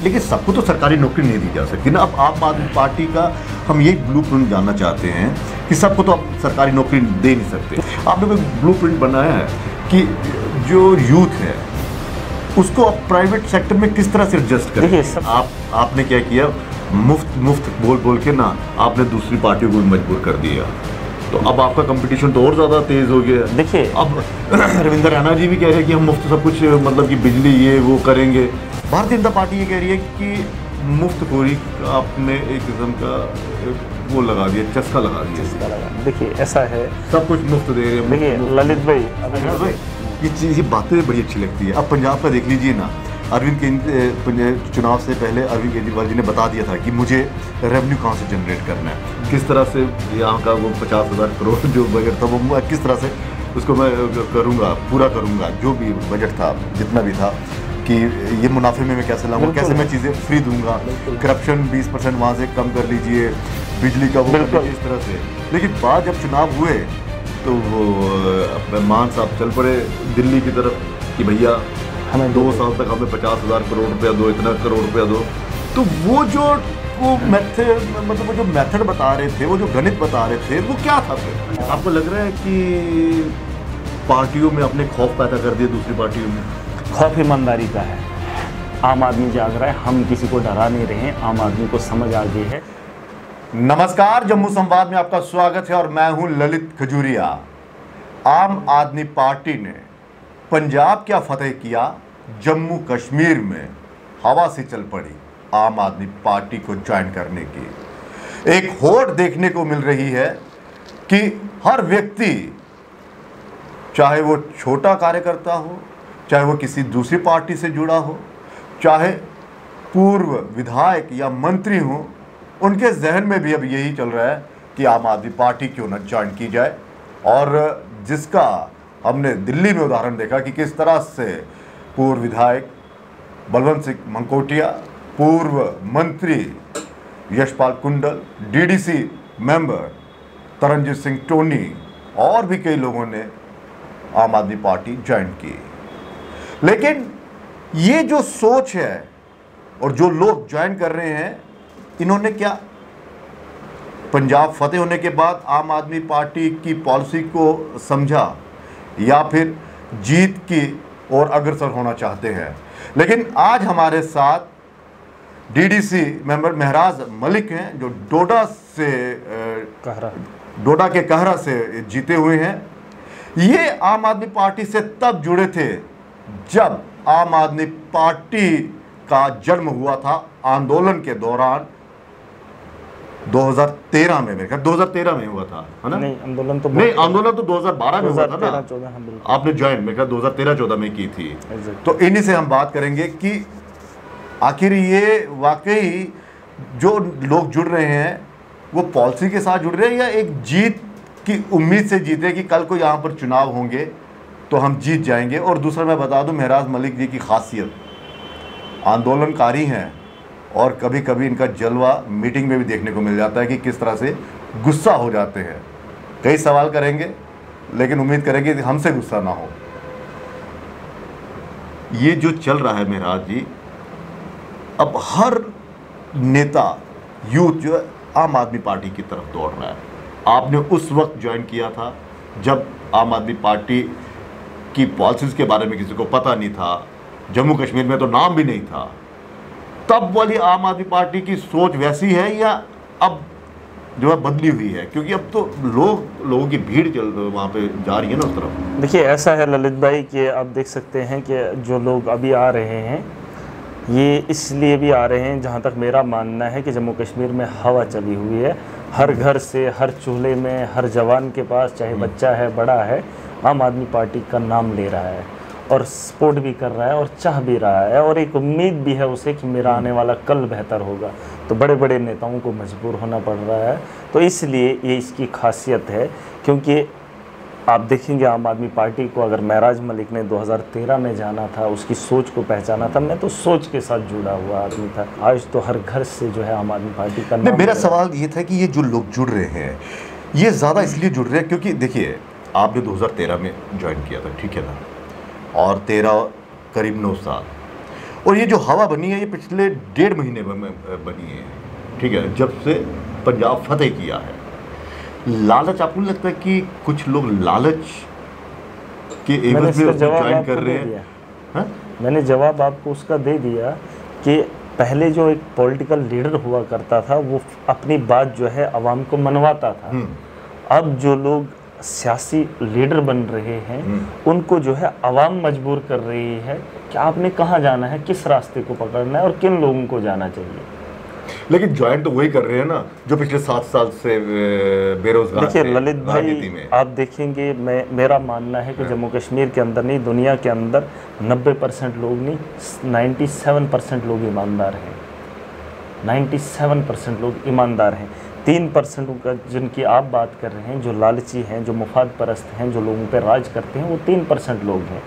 लेकिन सबको तो सरकारी नौकरी नहीं दी जा सकती ना। अब आम आदमी पार्टी का हम यही ब्लूप्रिंट जानना चाहते हैं कि सबको तो आप सरकारी नौकरी दे नहीं सकते। आपने कोई ब्लूप्रिंट बनाया है कि जो यूथ है उसको आप प्राइवेट सेक्टर में किस तरह से एडजस्ट करें? आपने क्या किया, मुफ्त बोल के ना आपने दूसरी पार्टियों को मजबूर कर दिया, तो अब आपका कंपटीशन तो और ज़्यादा तेज़ हो गया। देखिए अब रविंद्र रैना जी भी कह रहे हैं कि हम मुफ्त सब कुछ मतलब कि बिजली ये वो करेंगे। भारतीय जनता पार्टी ये कह रही है कि मुफ्तखोरी आपने एक किस्म का वो लगा दिया, चस्का लगा दिया। देखिए ऐसा है, सब कुछ मुफ्त दे रहे हैं। देखिए ललित भाई ये बातें बड़ी अच्छी लगती है। अब पंजाब का देख लीजिए ना, चुनाव से पहले अरविंद केजरीवाल जी ने बता दिया था कि मुझे रेवेन्यू कहाँ से जनरेट करना है, किस तरह से यहाँ का वो 50,000 करोड़ जो बजट था वो किस तरह से उसको मैं करूँगा, पूरा करूँगा। जो भी बजट था जितना भी था कि ये मुनाफे में मैं कैसे लाऊंगा, कैसे मैं चीज़ें फ्री दूंगा, करप्शन 20% वहाँ से कम कर लीजिए, बिजली का वो इस तरह से। लेकिन बाद जब चुनाव हुए तो वो मान साहब चल पड़े दिल्ली की तरफ कि भैया हमें 2 साल तक हमें 50,000 करोड़ रुपया दो, इतना करोड़ रुपया दो। तो वो जो मेथड बता रहे थे, वो जो गणित बता रहे थे, वो क्या था फिर? आपको लग रहा है कि पार्टियों में अपने खौफ पैदा कर दिया दूसरी पार्टियों में? खौफ ईमानदारी का है। आम आदमी जाग रहा है, हम किसी को डरा नहीं रहे हैं, आम आदमी को समझ आ गई है। नमस्कार, जम्मू संवाद में आपका स्वागत है और मैं हूं ललित खजूरिया। आम आदमी पार्टी ने पंजाब क्या फतेह किया, जम्मू कश्मीर में हवा से चल पड़ी आम आदमी पार्टी को ज्वाइन करने की। एक होड़ देखने को मिल रही है कि हर व्यक्ति, चाहे वो छोटा कार्यकर्ता हो, चाहे वो किसी दूसरी पार्टी से जुड़ा हो, चाहे पूर्व विधायक या मंत्री हो, उनके जहन में भी अब यही चल रहा है कि आम आदमी पार्टी क्यों न ज्वाइन की जाए। और जिसका हमने दिल्ली में उदाहरण देखा कि किस तरह से पूर्व विधायक बलवंत सिंह मंकोटिया, पूर्व मंत्री Yashpal Kundal, DDC member Taranjit Singh Tony और भी कई लोगों ने आम आदमी पार्टी ज्वाइन की। लेकिन ये जो सोच है और जो लोग ज्वाइन कर रहे हैं, इन्होंने क्या पंजाब फतेह होने के बाद आम आदमी पार्टी की पॉलिसी को समझा या फिर जीत की ओर अग्रसर होना चाहते हैं? लेकिन आज हमारे साथ डीडीसी मेंबर महराज मलिक हैं, जो डोडा के कहरा से जीते हुए हैं। ये आम आदमी पार्टी से तब जुड़े थे जब आम आदमी पार्टी का जन्म हुआ था आंदोलन के दौरान 2013 में। मेरे ख्याल 2013 में हुआ था, है ना? नहीं, आंदोलन तो 2012 में हुआ था ना। आपने ज्वाइन मेरे ख्याल 2013-14 में की थी। तो इन्हीं से हम बात करेंगे कि आखिर ये वाकई जो लोग जुड़ रहे हैं वो पॉलिसी के साथ जुड़ रहे हैं या एक जीत की उम्मीद से जीते कि कल को यहाँ पर चुनाव होंगे तो हम जीत जाएंगे। और दूसरा मैं बता दूं, महराज मलिक जी की खासियत आंदोलनकारी हैं और कभी कभी इनका जलवा मीटिंग में भी देखने को मिल जाता है कि किस तरह से गुस्सा हो जाते हैं। कई सवाल करेंगे लेकिन उम्मीद करेंगे कि हमसे गुस्सा ना हो। ये जो चल रहा है महराज जी, अब हर नेता यूथ जो है आम आदमी पार्टी की तरफ दौड़ रहा है। आपने उस वक्त ज्वाइन किया था जब आम आदमी पार्टी की पॉलिसीज़ के बारे में किसी को पता नहीं था, जम्मू कश्मीर में तो नाम भी नहीं था। तब वाली आम आदमी पार्टी की सोच वैसी है या अब जो है बदली हुई है? क्योंकि अब तो लोगों की भीड़ वहाँ पे जा रही है ना उस तरफ। देखिए ऐसा है ललित भाई कि आप देख सकते हैं कि जो लोग अभी आ रहे हैं ये इसलिए भी आ रहे हैं, जहाँ तक मेरा मानना है कि जम्मू कश्मीर में हवा चली हुई है। हर घर से, हर चूल्हे में, हर जवान के पास, चाहे बच्चा है बड़ा है, आम आदमी पार्टी का नाम ले रहा है और सपोर्ट भी कर रहा है और चाह भी रहा है और एक उम्मीद भी है उसे कि मेरा आने वाला कल बेहतर होगा। तो बड़े बड़े नेताओं को मजबूर होना पड़ रहा है। तो इसलिए ये इसकी खासियत है, क्योंकि आप देखेंगे आम आदमी पार्टी को अगर महराज मलिक ने 2013 में जाना था, उसकी सोच को पहचाना था, मैं तो सोच के साथ जुड़ा हुआ आदमी था। आज तो हर घर से जो है आम आदमी पार्टी का नाम। मेरा सवाल ये था कि ये जो लोग जुड़ रहे हैं ये ज़्यादा इसलिए जुड़ रहे हैं क्योंकि देखिए आपने 2013 में ज्वाइन किया था, ठीक है ना, और 13 करीब 9 साल, और ये जो हवा बनी है ये पिछले 1.5 महीने में बनी है, ठीक है, जब से पंजाब फतेह किया है। लालच, आपको नहीं लगता है कि कुछ लोग लालच के एवज में ज्वाइन कर रहे हैं? हाँ? मैंने जवाब आपको उसका दे दिया कि पहले जो एक पॉलिटिकल लीडर हुआ करता था वो अपनी बात जो है आवाम को मनवाता था। अब जो लोग सियासी लीडर बन रहे हैं उनको जो है आवाम मजबूर कर रही है कि आपने कहाँ जाना है, किस रास्ते को पकड़ना है और किन लोगों को जाना चाहिए। लेकिन ज्वाइन तो वही कर रहे हैं ना जो पिछले 7 साल से बेरोजगार। देखिए ललित भाई, आप देखेंगे, मेरा मानना है कि जम्मू कश्मीर के अंदर नहीं, दुनिया के अंदर 90% लोग नहीं, 97% लोग ईमानदार हैं। 97% लोग ईमानदार हैं। 3% का जिनकी आप बात कर रहे हैं, जो लालची हैं, जो मुफाद परस्त हैं, जो लोगों पर राज करते हैं, वो 3% लोग हैं।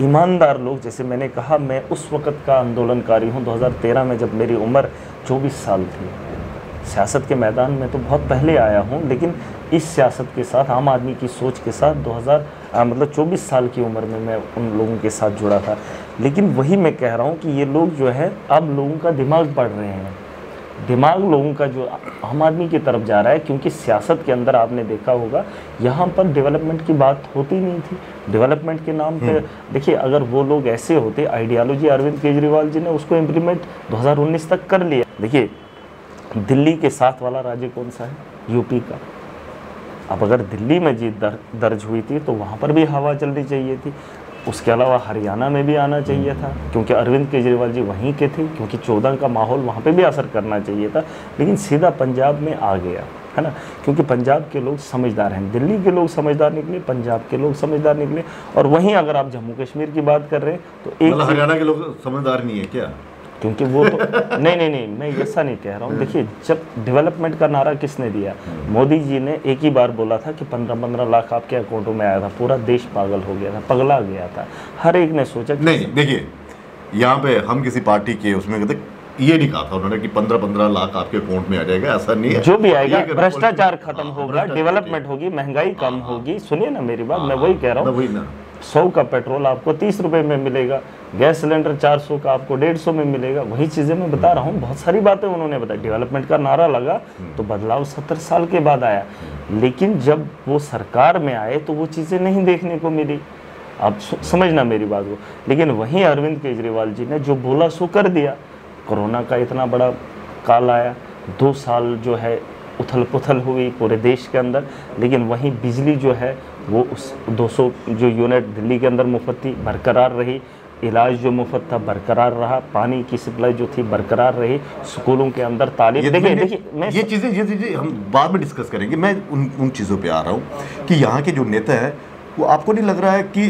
ईमानदार लोग, जैसे मैंने कहा, मैं उस वक़्त का आंदोलनकारी हूँ 2013 में, जब मेरी उम्र 24 साल थी। सियासत के मैदान में तो बहुत पहले आया हूँ, लेकिन इस सियासत के साथ, आम आदमी की सोच के साथ 24 साल की उम्र में मैं उन लोगों के साथ जुड़ा था। लेकिन वही मैं कह रहा हूँ कि ये लोग जो है अब लोगों का दिमाग पढ़ रहे हैं। दिमाग लोगों का जो आम आदमी की तरफ जा रहा है, क्योंकि सियासत के अंदर आपने देखा होगा यहाँ पर डेवलपमेंट की बात होती नहीं थी। डेवलपमेंट के नाम पे देखिए, अगर वो लोग ऐसे होते, आइडियोलॉजी अरविंद केजरीवाल जी ने उसको इम्प्लीमेंट 2019 तक कर लिया। देखिए दिल्ली के साथ वाला राज्य कौन सा है? यूपी का। अब अगर दिल्ली में जीत दर्ज हुई थी तो वहाँ पर भी हवा चलनी चाहिए थी। उसके अलावा हरियाणा में भी आना चाहिए था, क्योंकि अरविंद केजरीवाल जी वहीं के थे, क्योंकि 14 का माहौल वहाँ पे भी असर करना चाहिए था। लेकिन सीधा पंजाब में आ गया, है ना, क्योंकि पंजाब के लोग समझदार हैं। दिल्ली के लोग समझदार निकले, पंजाब के लोग समझदार निकले। और वहीं अगर आप जम्मू कश्मीर की बात कर रहे हैं तो एक हरियाणा के लोग समझदार नहीं है क्या? क्योंकि वो तो नहीं, मैं ऐसा नहीं कह रहा हूँ। देखिए, जब डेवलपमेंट का नारा किसने दिया? मोदी जी ने एक ही बार बोला था कि 15-15 लाख आपके अकाउंटों में आया था। पूरा देश पागल हो गया था, पगला गया था। हर एक ने सोचा कि नहीं। देखिए, यहाँ पे हम किसी पार्टी के उसमें कहते ये नहीं कहा था उन्होंने कि 15-15 लाख आपके अकाउंट में आ जाएगा, ऐसा नहीं है। जो भी आएगा, भ्रष्टाचार खत्म होगा, डेवलपमेंट होगी, महंगाई कम होगी। सुनिए ना मेरी बात, मैं वही कह रहा हूँ। 100 का पेट्रोल आपको 30 रुपए में मिलेगा, गैस सिलेंडर 400 का आपको 150 में मिलेगा। वही चीज़ें मैं बता रहा हूँ। बहुत सारी बातें उन्होंने बताई। डेवलपमेंट का नारा लगा तो बदलाव 70 साल के बाद आया, लेकिन जब वो सरकार में आए तो वो चीज़ें नहीं देखने को मिली। आप समझना मेरी बात को। लेकिन वहीं अरविंद केजरीवाल जी ने जो बोला सो कर दिया। कोरोना का इतना बड़ा काल आया, 2 साल जो है उथल पुथल हुई पूरे देश के अंदर, लेकिन वहीं बिजली जो है वो उस 200 जो यूनिट दिल्ली के अंदर मुफ्त थी बरकरार रही। इलाज जो मुफ्त था बरकरार रहा। पानी की सप्लाई जो थी बरकरार रही। स्कूलों के अंदर तालीम, देखिए मैं ये चीज़ें हम बाद में डिस्कस करेंगे। मैं उन चीज़ों पे आ रहा हूँ कि यहाँ के जो नेता हैं वो आपको नहीं लग रहा है कि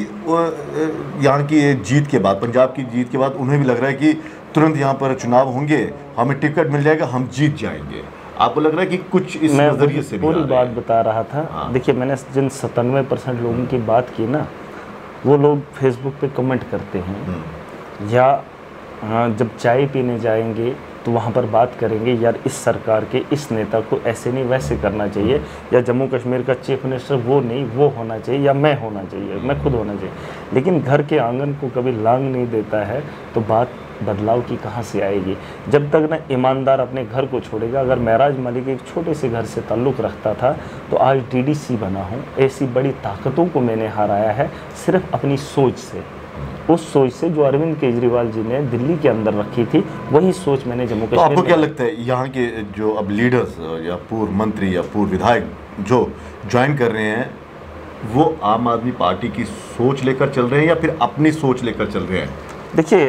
यहाँ की जीत के बाद, पंजाब की जीत के बाद उन्हें भी लग रहा है कि तुरंत यहाँ पर चुनाव होंगे, हमें टिकट मिल जाएगा, हम जीत जाएंगे? आपको लग रहा है कि कुछ इस नजरिए से पूरी बात बता रहा था। हाँ। देखिए, मैंने जिन 97% लोगों की बात की ना, वो लोग फेसबुक पे कमेंट करते हैं या जब चाय पीने जाएंगे तो वहाँ पर बात करेंगे, यार इस सरकार के इस नेता को ऐसे नहीं वैसे करना चाहिए, या जम्मू कश्मीर का चीफ मिनिस्टर वो नहीं वो होना चाहिए, या मैं होना चाहिए, मैं खुद होना चाहिए। लेकिन घर के आंगन को कभी लांग नहीं देता है तो बात बदलाव की कहाँ से आएगी? जब तक ना ईमानदार अपने घर को छोड़ेगा। अगर महराज मलिक एक छोटे से घर से ताल्लुक़ रखता था तो आज डीडीसी बना हूँ। ऐसी बड़ी ताकतों को मैंने हराया है सिर्फ अपनी सोच से। उस सोच से जो अरविंद केजरीवाल जी ने दिल्ली के अंदर रखी थी, वही सोच मैंने जम्मू कश्मीर। तो आपको क्या लगता है यहाँ के जो अब लीडर्स या पूर्व मंत्री या पूर्व विधायक जो ज्वाइन कर रहे हैं, वो आम आदमी पार्टी की सोच लेकर चल रहे हैं या फिर अपनी सोच लेकर चल रहे हैं? देखिए,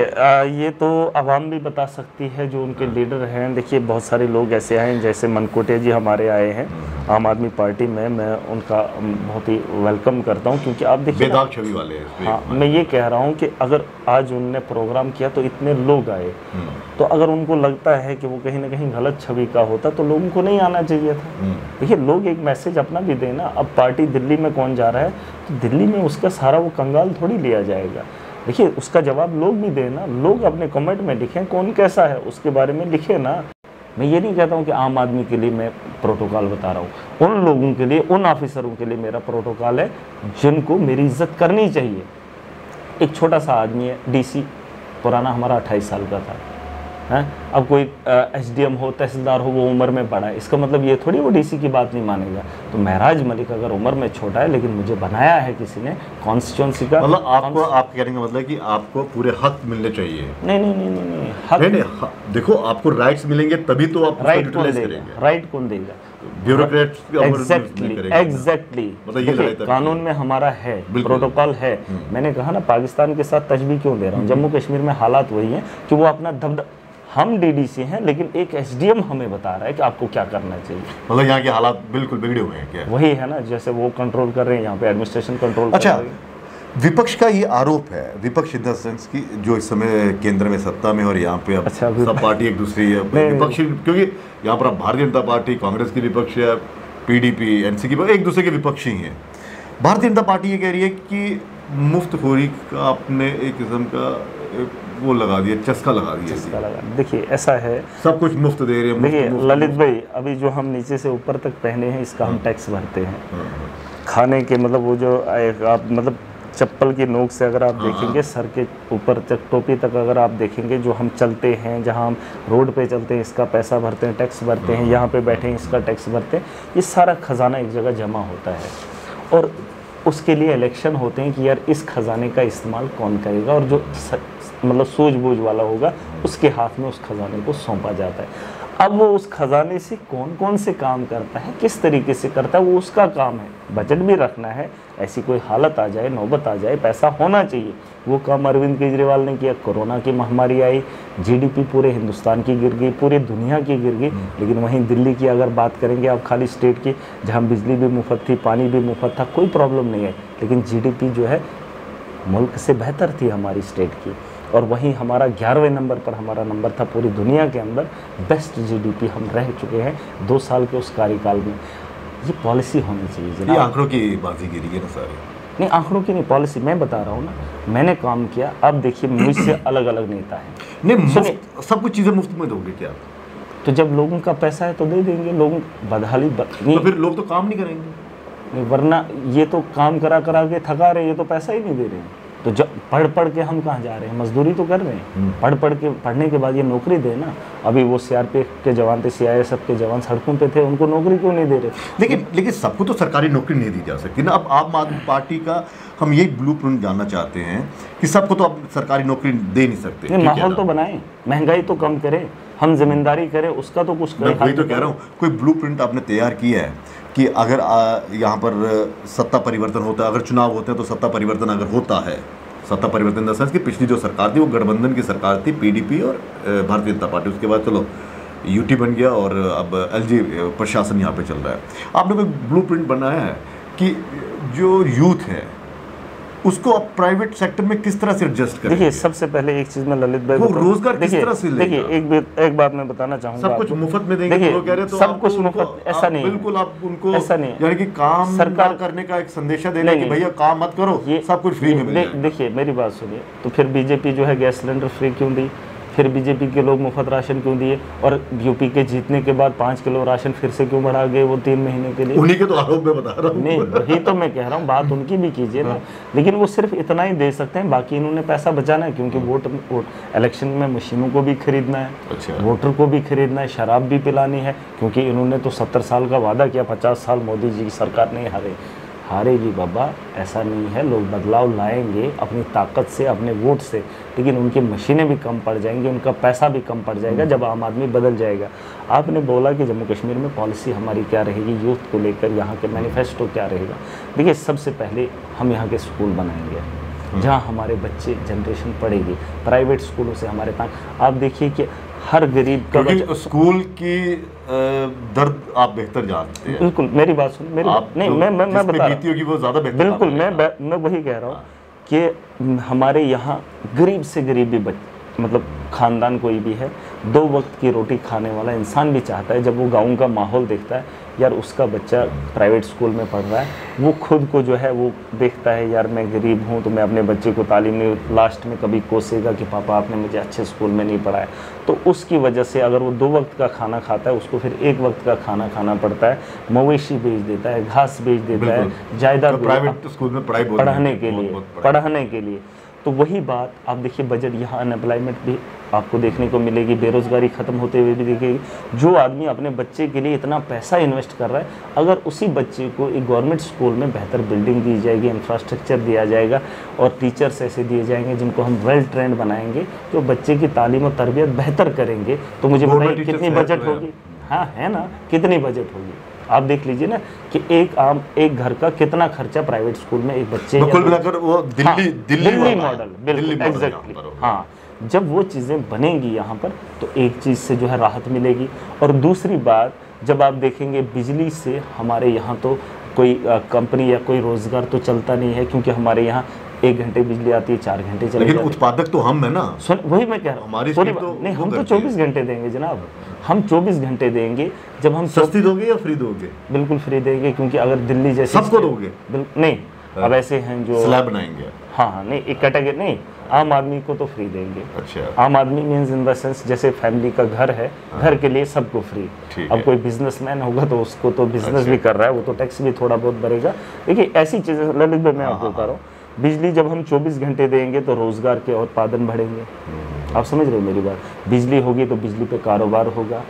ये तो आवाम भी बता सकती है जो उनके लीडर हैं। देखिए, बहुत सारे लोग ऐसे हैं, जैसे मनकोटिया जी हमारे आए हैं आम आदमी पार्टी में। मैं उनका बहुत ही वेलकम करता हूं, क्योंकि आप देखिए बेदाग छवि वाले हैं। हाँ, मैं ये कह रहा हूं कि अगर आज उनने प्रोग्राम किया तो इतने लोग आए, तो अगर उनको लगता है कि वो कहीं ना कहीं गलत छवि का होता तो लोगों को नहीं आना चाहिए था। देखिए, लोग एक मैसेज अपना भी देना। अब पार्टी दिल्ली में कौन जा रहा है तो दिल्ली में उसका सारा वो कंगाल थोड़ी लिया जाएगा। देखिए, उसका जवाब लोग भी देना। लोग अपने कमेंट में लिखें कौन कैसा है, उसके बारे में लिखे ना। मैं ये नहीं कहता हूँ कि आम आदमी के लिए मैं प्रोटोकॉल बता रहा हूँ। उन लोगों के लिए, उन ऑफिसरों के लिए मेरा प्रोटोकॉल है जिनको मेरी इज्जत करनी चाहिए। एक छोटा सा आदमी है, डीसी, पुराना हमारा 28 साल का था हैं। अब कोई एसडीएम हो, तहसीलदार हो, वो उम्र में बड़ा है, इसका मतलब ये थोड़ी वो डीसी की बात नहीं मानेगा। तो महराज मलिक अगर उम्र में छोटा है लेकिन मुझे बनाया है किसी ने कॉन्स्टिट्यूंसी का, मतलब आपको, आप कहने का मतलब कि आपको पूरे हक मिलने चाहिए। नहीं हक नहीं, देखो आपको राइट्स मिलेंगे तभी तो आप राइट कौन देगा, राइट कौन देगा? ब्यूरोक्रेट्स एग्जैक्टली मतलब कानून में हमारा है, प्रोटोकॉल है। मैंने कहा ना पाकिस्तान के साथ तशबीह क्यों दे रहा हूँ, जम्मू कश्मीर में हालात वही है कि वो अपना दबदबा, हम डीडीसी हैं लेकिन एक एसडीएम हमें बता रहा है कि आपको क्या करना चाहिए। मतलब यहाँ के हालात बिल्कुल बिगड़े हुए हैं क्या? वही है ना, जैसे वो कंट्रोल कर रहे हैं यहाँ पे एडमिनिस्ट्रेशन कंट्रोल अच्छा, कर रही है। विपक्ष का ये आरोप है, विपक्ष इन द सेंस की जो इस समय केंद्र में सत्ता में और यहाँ पे अब अच्छा, सब पार्टी एक दूसरी है विपक्ष, क्योंकि यहाँ पर अब भारतीय जनता पार्टी, कांग्रेस की विपक्ष है, पीडीपी, एनसी की एक दूसरे के विपक्षी हैं। भारतीय जनता पार्टी ये कह रही है कि मुफ्तखोरी का आपने एक किस्म का वो लगा दिया, चस्का लगा दिया। देखिए ऐसा है, सब कुछ मुफ्त दे रहे हैं। देखिए ललित भाई, अभी जो हम नीचे से ऊपर तक पहने हैं इसका हम टैक्स भरते हैं। खाने के मतलब वो जो आप मतलब चप्पल की नोक से अगर आप देखेंगे सर के ऊपर तक, टोपी तक अगर आप देखेंगे, जो हम चलते हैं, जहाँ हम रोड पे चलते हैं इसका पैसा भरते हैं, टैक्स भरते हैं, यहाँ पे बैठे हैं इसका टैक्स भरते हैं। ये सारा खजाना एक जगह जमा होता है और उसके लिए इलेक्शन होते हैं कि यार इस खजाने का इस्तेमाल कौन करेगा, और जो मतलब सूझबूझ वाला होगा उसके हाथ में उस खजाने को सौंपा जाता है। अब वो उस खजाने से कौन कौन से काम करता है, किस तरीके से करता है, वो उसका काम है। बजट भी रखना है, ऐसी कोई हालत आ जाए, नौबत आ जाए, पैसा होना चाहिए। वो काम अरविंद केजरीवाल ने किया। कोरोना की महामारी आई, जीडीपी पूरे हिंदुस्तान की गिर गई, पूरे दुनिया की गिर गई। लेकिन वहीं दिल्ली की अगर बात करेंगे आप, खाली स्टेट की, जहाँ बिजली भी मुफ्त थी, पानी भी मुफ्त था, कोई प्रॉब्लम नहीं है, लेकिन जीडीपी जो है मुल्क से बेहतर थी हमारी स्टेट की। और वहीं हमारा 11वें नंबर पर हमारा नंबर था पूरी दुनिया के अंदर। बेस्ट जीडीपी हम रह चुके हैं 2 साल के उस कार्यकाल में। ये पॉलिसी होनी चाहिए जनाब। ये आंकड़ों की बाजीगिरी है ना सारी। नहीं, आंकड़ों की नहीं, पॉलिसी। मैं बता रहा हूँ ना, मैंने काम किया। अब देखिए मुझसे अलग अलग नेता हैं। नहीं, सब कुछ चीज़ें मुफ्त में दोगे क्या? तो जब लोगों का पैसा है तो दे देंगे। लोग बदहाली तो फिर लोग तो काम नहीं करेंगे, वरना ये तो काम करा करा के थका रहे, ये तो पैसा ही नहीं दे रहे हैं। तो जब पढ़ के हम कहाँ जा रहे हैं, मजदूरी तो कर रहे हैं। पढ़ने के बाद ये नौकरी दे ना। अभी वो सीआरपीएफ के जवान थे, सीआईएसएफ के जवान सड़कों पे थे, उनको नौकरी क्यों नहीं दे रहे? लेकिन सबको तो सरकारी नौकरी नहीं दी जा सकती ना। अब आम आदमी पार्टी का हम यही ब्लूप्रिंट जानना चाहते हैं कि सबको तो अब सरकारी नौकरी दे नहीं सकते। माहौल तो बनाए, महंगाई तो कम करें, हम जिम्मेदारी करें, उसका तो कुछ मैं वही तो कह रहा हूँ। कोई ब्लूप्रिंट आपने तैयार किया है कि अगर यहाँ पर सत्ता परिवर्तन होता है, अगर चुनाव होते हैं तो सत्ता परिवर्तन अगर होता है, सत्ता परिवर्तन इन द सेंस कि पिछली जो सरकार थी वो गठबंधन की सरकार थी, पीडीपी और भारतीय जनता पार्टी, उसके बाद चलो यूटी बन गया और अब एलजी प्रशासन यहाँ पे चल रहा है। आपने कोई ब्लूप्रिंट बनाया है कि जो यूथ है उसको अब प्राइवेट सेक्टर में किस तरह से एडजस्ट करें? देखिए सबसे पहले एक चीज में ललित भाई, वो रोजगार किस तरह से लेगा? देखिए एक बात मैं बताना चाहूंगा, सब कुछ मुफ्त में देंगे तो कह रहे तो सब कुछ मुफ्त, ऐसा नहीं, बिल्कुल आप उनको ऐसा नहीं, यानी कि काम सरकार करने का एक संदेशा देना कि भैया काम मत करो, सब कुछ फ्री में मिल जाएगा। देखिए मेरी बात सुनिए, तो फिर बीजेपी जो है गैस सिलेंडर फ्री क्यों दी? फिर बीजेपी के लोग मुफ्त राशन क्यों दिए? और यूपी के जीतने के बाद 5 किलो राशन फिर से क्यों बढ़ा गए वो 3 महीने के लिए? उन्हीं के तो आरोप में बता रहा हूँ। नहीं, वही तो मैं कह रहा हूँ, बात उनकी भी कीजिए ना। लेकिन वो सिर्फ इतना ही दे सकते हैं, बाकी इन्होंने पैसा बचाना है, क्योंकि वोट इलेक्शन में मशीनों को भी खरीदना है, वोटर को भी खरीदना है, शराब भी पिलानी है, क्योंकि इन्होंने तो 70 साल का वादा किया, 50 साल मोदी जी की सरकार नहीं हारेगी बाबा, ऐसा नहीं है। लोग बदलाव लाएंगे अपनी ताकत से, अपने वोट से, लेकिन उनकी मशीनें भी कम पड़ जाएंगी, उनका पैसा भी कम पड़ जाएगा जब आम आदमी बदल जाएगा। आपने बोला कि जम्मू कश्मीर में पॉलिसी हमारी क्या रहेगी यूथ को लेकर, यहाँ के मैनिफेस्टो क्या रहेगा? देखिए सबसे पहले हम यहाँ के स्कूल बनाएंगे जहाँ हमारे बच्चे जनरेशन पढ़ेगी। प्राइवेट स्कूलों से हमारे पास आप देखिए कि हर गरीब का स्कूल की दर्द आप बेहतर जानते हैं। बिल्कुल, मेरी बात सुन, मेरी नहीं, मैं बता रहा हूँ, वो ज़्यादा बेहतर। बिल्कुल, मैं वही कह रहा हूँ कि हमारे यहाँ गरीब से गरीब भी मतलब ख़ानदान कोई भी है, 2 वक्त की रोटी खाने वाला इंसान भी चाहता है, जब वो गाँव का माहौल देखता है, यार उसका बच्चा प्राइवेट स्कूल में पढ़ रहा है, वो खुद को जो है वो देखता है, यार मैं गरीब हूँ तो मैं अपने बच्चे को तालीम नहीं, लास्ट में कभी कोसेगा कि पापा आपने मुझे अच्छे स्कूल में नहीं पढ़ाया। तो उसकी वजह से अगर वो 2 वक्त का खाना खाता है, उसको फिर 1 वक्त का खाना खाना पड़ता है, मवेशी बेच देता है, घास बेच देता है, जायदाद प्राइवेट स्कूल में पढ़ाने के लिए। तो वही बात आप देखिए, बजट यहाँ अनएम्प्लॉयमेंट भी आपको देखने को मिलेगी, बेरोजगारी खत्म होते हुए भी दिखेगी। जो आदमी अपने बच्चे के लिए इतना पैसा इन्वेस्ट कर रहा है, अगर उसी बच्चे को एक गवर्नमेंट स्कूल में बेहतर बिल्डिंग दी जाएगी, इंफ्रास्ट्रक्चर दिया जाएगा और टीचर्स ऐसे दिए जाएंगे जिनको हम वेल ट्रेंड बनाएंगे, जो बच्चे की तालीम और तरबियत बेहतर करेंगे, तो मुझे बताइए कितनी बजट होगी। हाँ है ना, कितनी बजट होगी। आप देख लीजिए ना कि एक घर का कितना खर्चा प्राइवेट स्कूल में एक बच्चे, कुल मिलाकर वो दिल्ली मॉडल, बिल्कुल एग्जैक्टली। हाँ, जब वो चीज़ें बनेंगी यहाँ पर तो एक चीज़ से जो है राहत मिलेगी। और दूसरी बात, जब आप देखेंगे बिजली से हमारे यहाँ तो कोई कंपनी या कोई रोज़गार तो चलता नहीं है, क्योंकि हमारे यहाँ 1 घंटे बिजली आती है, 4 घंटे चले। लेकिन उत्पादक तो हम है ना। वही मैं कह रहा हूँ, हमारी नहीं, हम तो 24 घंटे देंगे जनाब, हम 24 घंटे देंगे। जब हम सस्ती दोगे या फ्री दोगे? बिल्कुल फ्री देंगे, क्योंकि अगर दिल्ली जैसे सबको दोगे? नहीं, अब ऐसे हैं जो स्लैब बनाएंगे। हाँ नहीं, एक कैटेगरी नहीं, आम आदमी को तो फ्री देंगे। अच्छा, आम आदमी मीन्स इन द सेंस जैसे फैमिली का घर है, घर के लिए सबको फ्री। अब कोई बिजनेसमैन होगा तो उसको तो बिजनेस भी कर रहा है, वो तो टैक्स भी थोड़ा बहुत भरेगा। देखिए ऐसी चीज़ें ललित भाई मैं आपको बता रहा हूँ, बिजली जब हम 24 घंटे देंगे तो रोजगार के उत्पादन बढ़ेंगे। आप समझ रहे हो मेरी बात? बिजली होगी तो बिजली पे कारोबार होगा,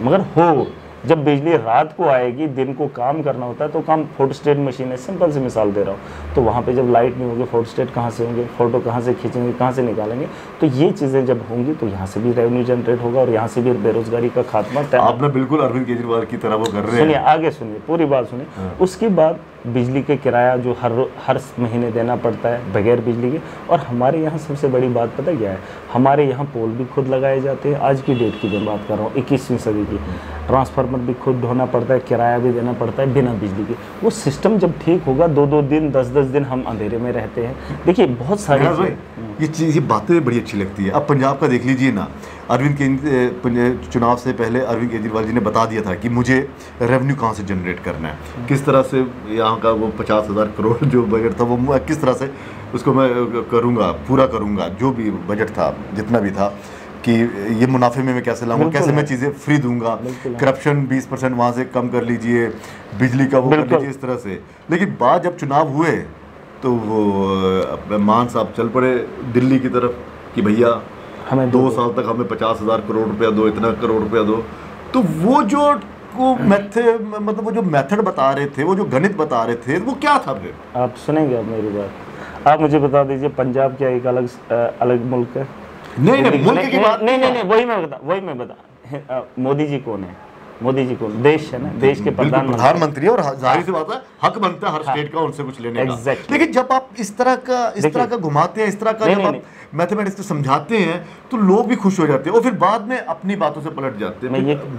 मगर हो जब बिजली रात को आएगी, दिन को काम करना होता है तो काम फोटोस्टेट मशीन है, सिंपल सी मिसाल दे रहा हूँ, तो वहाँ पे जब लाइट नहीं होगी फोटोस्टेट कहाँ से होंगे, फोटो कहाँ से खींचेंगे, कहाँ से निकालेंगे? तो ये चीज़ें जब होंगी तो यहाँ से भी रेवेन्यू जनरेट होगा और यहाँ से भी बेरोजगारी का खात्मा। आपने बिल्कुल अरविंद केजरीवाल की तरह वो कर रहे हैं। सुनिए आगे, सुनिए पूरी बात सुनिए। उसके बाद बिजली के किराया जो हर महीने देना पड़ता है बगैर बिजली के। और हमारे यहाँ सबसे बड़ी बात पता क्या है, हमारे यहाँ पोल भी खुद लगाए जाते हैं। आज की डेट की मैं बात कर रहा हूँ, 21वीं सदी की। ट्रांसफार्मर भी खुद ढोना पड़ता है, किराया भी देना पड़ता है बिना बिजली के। वो सिस्टम जब ठीक होगा, 2-2 दिन 10-10 दिन हम अंधेरे में रहते हैं। देखिए बहुत सारी ये बातें बड़ी अच्छी लगती है। अब पंजाब का देख लीजिए ना, चुनाव से पहले अरविंद केजरीवाल जी ने बता दिया था कि मुझे रेवेन्यू कहाँ से जनरेट करना है, किस तरह से यहाँ का वो 50,000 करोड़ जो बजट था वो किस तरह से उसको मैं करूँगा, पूरा करूँगा। जो भी बजट था, जितना भी था, कि ये मुनाफे में मैं कैसे लाऊंगा, कैसे मैं चीज़ें फ्री दूंगा, करप्शन 20% वहाँ से कम कर लीजिए, बिजली का वो कर लीजिए, इस तरह से। लेकिन बाद जब चुनाव हुए तो वो मान साहब चल पड़े दिल्ली की तरफ कि भैया हमें 2 साल तक हमें 50,000 करोड़ रुपया दो, इतना करोड़ रुपया दो। तो वो जो मतलब वो जो मेथड बता रहे थे, वो जो गणित बता रहे थे, वो क्या था फिर? आप सुनेंगे अब मेरी बात। आप मुझे बता दीजिए, पंजाब क्या एक अलग मुल्क है? नहीं, मुल्क की बात नहीं, वही मैं बता मोदी जी कौन है? मोदी जी को देश है ना, देश के प्रधानमंत्री, और जाहिर सी बात है हक बनता है हर स्टेट का उनसे कुछ लेने का। लेकिन जब आप इस तरह का घुमाते हैं, इस तरह का जब आप मैथमेटिक्स को समझाते हैं तो लोग भी खुश हो जाते हैं और फिर बाद में अपनी बातों से पलट जाते हैं।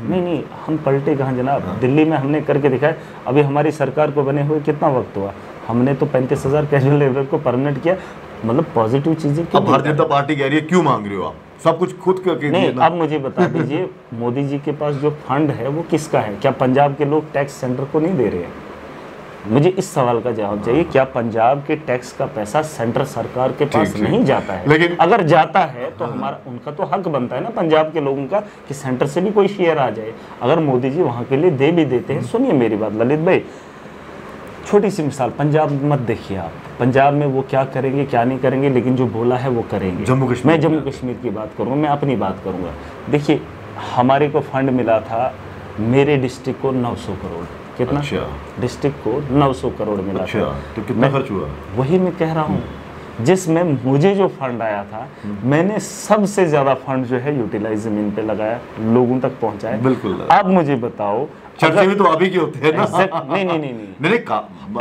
नहीं, हम पलटे कहाँ जनाब? दिल्ली में हमने करके दिखाया। अभी हमारी सरकार को बने हुए कितना वक्त हुआ? हमने तो 35,000 कैजुअल लेबर को परमानेंट किया। मतलब पॉजिटिव चीजें। अब भारतीय जनता पार्टी कह रही है क्यों मांग रहे हो आप? सब कुछ खुद करके नहीं। अब मुझे बता दीजिए, मोदी जी के पास जो फंड है वो किसका है? क्या पंजाब के लोग टैक्स सेंटर को नहीं दे रहे हैं? मुझे इस सवाल का जवाब चाहिए। क्या पंजाब के टैक्स का पैसा सेंट्रल सरकार के पास नहीं जाता है? लेकिन अगर जाता है तो उनका तो हक बनता है ना पंजाब के लोगों का कि सेंटर से भी कोई शेयर आ जाए। अगर मोदी जी वहाँ के लिए दे भी देते हैं, सुनिए मेरी बात ललित भाई, छोटी सी मिसाल, पंजाब मत देखिए आप, पंजाब में वो क्या करेंगे क्या नहीं करेंगे, लेकिन जो बोला है वो करेंगे। मैं जम्मू कश्मीर की बात करूँगा, मैं अपनी बात करूँगा। देखिए हमारे को फंड मिला था, मेरे डिस्ट्रिक्ट को 900 करोड़। कितना? अच्छा। डिस्ट्रिक्ट को 900 करोड़ मिला था। तो कितना खर्च हुआ? वही मैं कह रहा हूँ, जिसमें मुझे जो फंड आया था मैंने सबसे ज्यादा फंड जो है यूटिलाइज जमीन पे लगाया, लोगों तक पहुंचाया। बिल्कुल। आप मुझे बताओ, चर्चे भी तो आप ही के होते हैं ना? नहीं,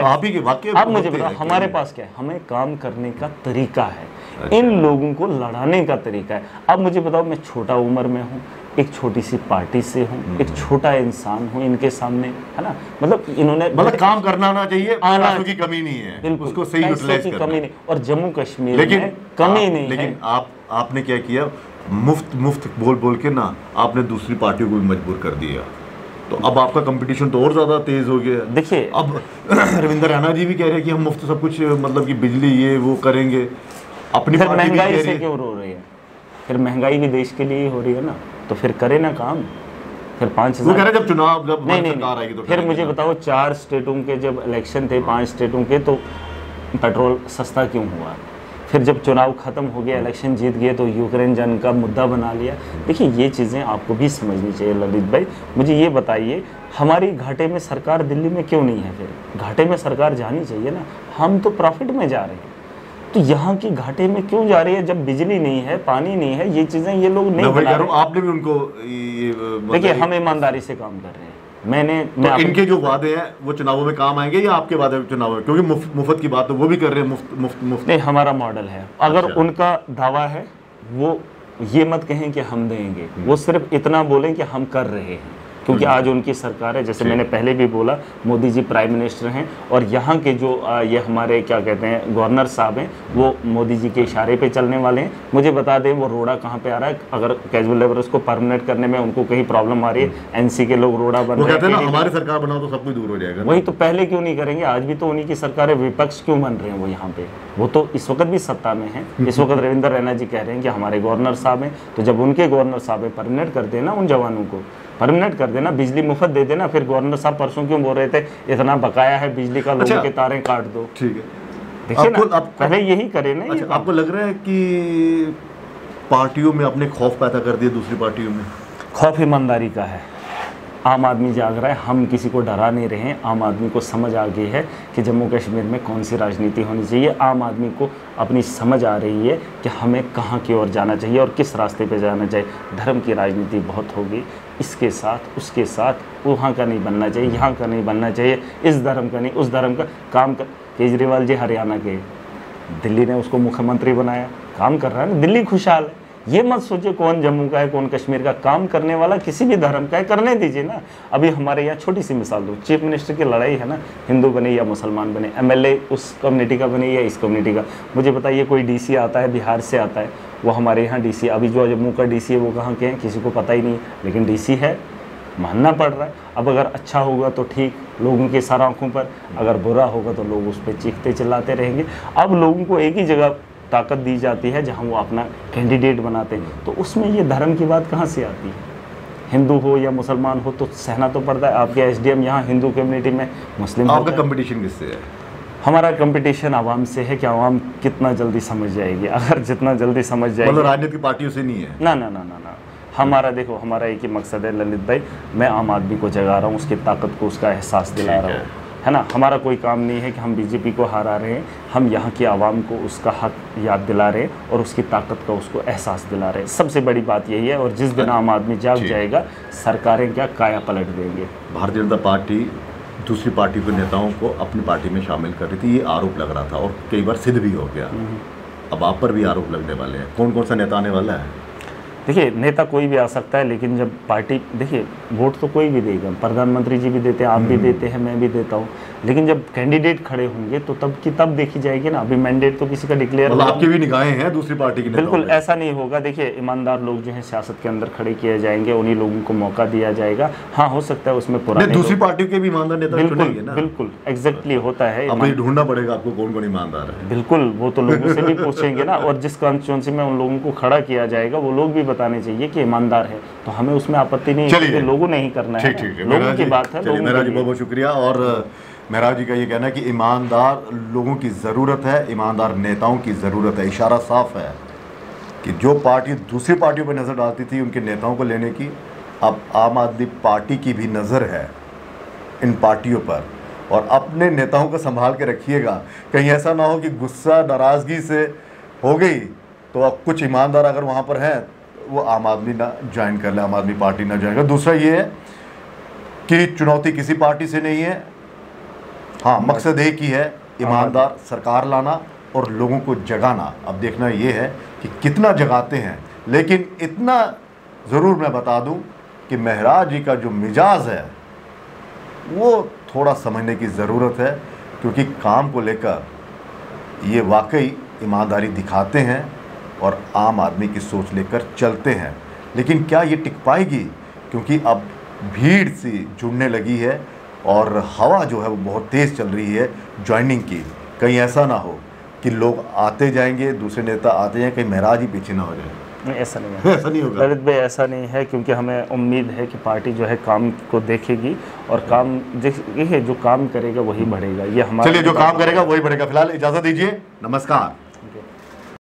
आप ही के वाकई। आप मुझे बताओ, हमारे पास क्या है? हमें काम करने का तरीका है। अच्छा। इन लोगों को लड़ाने का तरीका है। अब मुझे बताओ, मैं छोटा उम्र में हूँ, एक छोटी सी पार्टी से हूँ, एक छोटा इंसान हूँ इनके सामने, है ना? मतलब इन्होंने काम करना आना चाहिए, पैसों की कमी नहीं है, उसको सही यूटिलाइज करना। कमी नहीं, और जम्मू कश्मीर में कमी नहीं है। लेकिन आपने क्या किया? मुफ्त बोल के ना आपने दूसरी पार्टियों को भी मजबूर कर दिया। तो अब आपका कंपटीशन तो और ज्यादा तेज हो गया। देखिए अब रविंद्र रैना जी भी कह रहे हैं कि हम मुफ्त सब कुछ, मतलब कि बिजली ये वो करेंगे। अपनी महंगाई से क्यों रो रही है? फिर महंगाई भी देश के लिए ही हो रही है ना, तो फिर करे ना काम। फिर 5,000 जब चुनाव सरकार आएगी तो फिर मुझे बताओ, 4 स्टेटों के जब इलेक्शन थे, 5 स्टेटों के, तो पेट्रोल सस्ता क्यों हुआ? फिर जब चुनाव ख़त्म हो गया, इलेक्शन जीत गए तो यूक्रेन जंग का मुद्दा बना लिया। देखिए ये चीज़ें आपको भी समझनी चाहिए। ललित भाई मुझे ये बताइए, हमारी घाटे में सरकार दिल्ली में क्यों नहीं है? फिर घाटे में सरकार जानी चाहिए ना, हम तो प्रॉफिट में जा रहे हैं, तो यहाँ की घाटे में क्यों जा रही है? जब बिजली नहीं है, पानी नहीं है, ये चीज़ें ये लोग नहीं बना रहे। आपने भी उनको देखिए हम ईमानदारी से काम कर रहे हैं। तो इनके जो वादे हैं वो चुनावों में काम आएंगे या आपके वादे चुनाव में? क्योंकि मुफ्त की बात तो वो भी कर रहे हैं, मुफ्त नहीं, हमारा मॉडल है। अगर अच्छा। उनका दावा है वो ये मत कहें कि हम देंगे, वो सिर्फ इतना बोलें कि हम कर रहे हैं, क्योंकि आज उनकी सरकार है। जैसे मैंने पहले भी बोला, मोदी जी प्राइम मिनिस्टर हैं और यहाँ के जो ये हमारे क्या कहते हैं गवर्नर साहब हैं, वो मोदी जी के इशारे पे चलने वाले हैं। मुझे बता दें वो रोड़ा कहाँ पे आ रहा है? अगर कैजुअल लेबरर्स को परमानेंट करने में उनको कहीं प्रॉब्लम आ रही है, एनसी के लोग रोड़ा बन रहे हैं, हमारी सरकार बनाओ तो सब कुछ दूर हो जाएगा। वही तो पहले क्यों नहीं करेंगे? आज भी तो उन्हीं की सरकार है, विपक्ष क्यों बन रहे हैं वो यहाँ पे? वो तो इस वक्त भी सत्ता में है। इस वक्त रविंद्र रैना जी कह रहे हैं कि हमारे गवर्नर साहब हैं, तो जब उनके गवर्नर साहब है परमानेंट कर देना, उन जवानों को परमानेंट कर देना, बिजली मुफ्त दे देना। फिर गवर्नर साहब परसों क्यों बोल रहे थे इतना बकाया है बिजली का, लोगों के तारें काट दो? ठीक है, देखिए ना, पहले यही करे ना। अच्छा, आपको लग रहा है कि पार्टियों में अपने खौफ पैदा कर दिए? दूसरी पार्टियों में खौफ ईमानदारी का है। आम आदमी जाग रहा है, हम किसी को डरा नहीं रहे हैं। आम आदमी को समझ आ गई है कि जम्मू कश्मीर में कौन सी राजनीति होनी चाहिए। आम आदमी को अपनी समझ आ रही है कि हमें कहाँ की ओर जाना चाहिए और किस रास्ते पे जाना चाहिए। धर्म की राजनीति बहुत होगी, इसके साथ उसके साथ वहाँ का नहीं बनना चाहिए, यहाँ का नहीं बनना चाहिए, इस धर्म का नहीं, उस धर्म का काम कर। केजरीवाल जी हरियाणा के, दिल्ली ने उसको मुख्यमंत्री बनाया, काम कर रहा है ना, दिल्ली खुशहाल है। ये मत सोचिए कौन जम्मू का है कौन कश्मीर का, काम करने वाला किसी भी धर्म का है, करने दीजिए ना। अभी हमारे यहाँ छोटी सी मिसाल दो, चीफ मिनिस्टर की लड़ाई है ना, हिंदू बने या मुसलमान बने, एमएलए उस कम्युनिटी का बने या इस कम्युनिटी का। मुझे बताइए कोई डीसी आता है बिहार से आता है, वो हमारे यहाँ डीसी, अभी जो जम्मू का डीसी है वो कहाँ के हैं किसी को पता ही नहीं, लेकिन डीसी है, मानना पड़ रहा है। अब अगर अच्छा होगा तो ठीक, लोगों के सर आँखों पर, अगर बुरा होगा तो लोग उस पर चीखते चिल्लाते रहेंगे। अब लोगों को एक ही जगह ताकत दी जाती है जहां वो अपना कैंडिडेट बनाते हैं, तो उसमें ये धर्म की बात कहाँ से आती है? हिंदू हो या मुसलमान हो तो सहना तो पड़ता है। आपके एसडीएम यहाँ हिंदू कम्युनिटी में, मुस्लिम। आपका कंपटीशन किससे है? हमारा कंपटीशन आवाम से है कि आवाम कितना जल्दी समझ जाएगी। अगर जितना जल्दी समझ जाएगी, मतलब राजनीतिक पार्टियों से नहीं है? ना ना ना ना ना, हमारा देखो, हमारा एक ही मकसद है ललित भाई, मैं आम आदमी को जगा रहा हूँ, उसकी ताकत को, उसका एहसास दिला रहा हूँ, है ना। हमारा कोई काम नहीं है कि हम बीजेपी को हरा रहे हैं, हम यहाँ की आवाम को उसका हक याद दिला रहे हैं और उसकी ताकत का उसको एहसास दिला रहे हैं। सबसे बड़ी बात यही है। और जिस दिन आम आदमी जाग जाएगा, सरकारें क्या काया पलट देंगे। भारतीय जनता पार्टी दूसरी पार्टी के नेताओं को अपनी पार्टी में शामिल कर रही थी, ये आरोप लग रहा था और कई बार सिद्ध भी हो गया। अब आप पर भी आरोप लगने वाले हैं। कौन कौन सा नेता आने वाला है? देखिए नेता कोई भी आ सकता है, लेकिन जब पार्टी, देखिए वोट तो कोई भी देगा, प्रधानमंत्री जी भी देते हैं, आप भी देते हैं, मैं भी देता हूँ, लेकिन जब कैंडिडेट खड़े होंगे तो तब देखी जाएगी ना। अभी मैंडेट तो किसी का डिक्लेयर, मतलब आपकी भी निगाहें हैं दूसरी पार्टी की? बिल्कुल ऐसा नहीं होगा। देखिए ईमानदार लोग जो है सियासत के अंदर खड़े किए जाएंगे, उन्हीं लोगों को मौका दिया जाएगा। हाँ, हो सकता है उसमें पुराने दूसरी पार्टी के भी ईमानदार नेता चुनेंगे ना? बिल्कुल एग्जैक्टली होता है। अब ये ढूंढना पड़ेगा आपको कौन कौन ईमानदार है। बिल्कुल, वो तो लोगों से भी पूछेंगे ना, और जिस कॉन्स्टिट्यूंसी में उन लोगों को खड़ा किया जाएगा वो लोग भी बताने चाहिए कि ईमानदार है, तो हमें उसमें आपत्ति नहीं है, क्योंकि लोगों ने ही करना है, लोगों की बात है। मेहराज जी बहुत बहुत शुक्रिया। और मेहराज जी का ये कहना है कि ईमानदार लोगों की ज़रूरत है, ईमानदार नेताओं की ज़रूरत है। इशारा साफ है कि जो पार्टी दूसरी पार्टियों पर नज़र डालती थी उनके नेताओं को लेने की, अब आम आदमी पार्टी की भी नज़र है इन पार्टियों पर। और अपने नेताओं को संभाल के रखिएगा, कहीं ऐसा ना हो कि गुस्सा नाराज़गी से हो गई तो अब कुछ ईमानदार अगर वहाँ पर हैं वो आम आदमी ना ज्वाइन कर ले, आम आदमी पार्टी ना ज्वाइन कर। दूसरा ये है कि चुनौती किसी पार्टी से नहीं है, हाँ मकसद एक ही है, ईमानदार सरकार लाना और लोगों को जगाना। अब देखना ये है कि कितना जगाते हैं, लेकिन इतना ज़रूर मैं बता दूं कि मेहराज जी का जो मिजाज है वो थोड़ा समझने की ज़रूरत है, क्योंकि काम को लेकर ये वाकई ईमानदारी दिखाते हैं और आम आदमी की सोच लेकर चलते हैं। लेकिन क्या ये टिक पाएगी? क्योंकि अब भीड़ सी जुड़ने लगी है और हवा जो है वो बहुत तेज़ चल रही है ज्वाइनिंग की। कहीं ऐसा ना हो कि लोग आते जाएंगे, दूसरे नेता आते हैं, कहीं मेहराज ही पीछे ना हो जाए। नहीं, ऐसा नहीं है। ऐसा नहीं होगा ललित भाई, ऐसा नहीं है, क्योंकि हमें उम्मीद है कि पार्टी जो है काम को देखेगी और काम देखिए, जो काम करेगा वही बढ़ेगा। ये हमारा, चलिए जो काम करेगा वही बढ़ेगा। फिलहाल इजाज़त दीजिए, नमस्कार।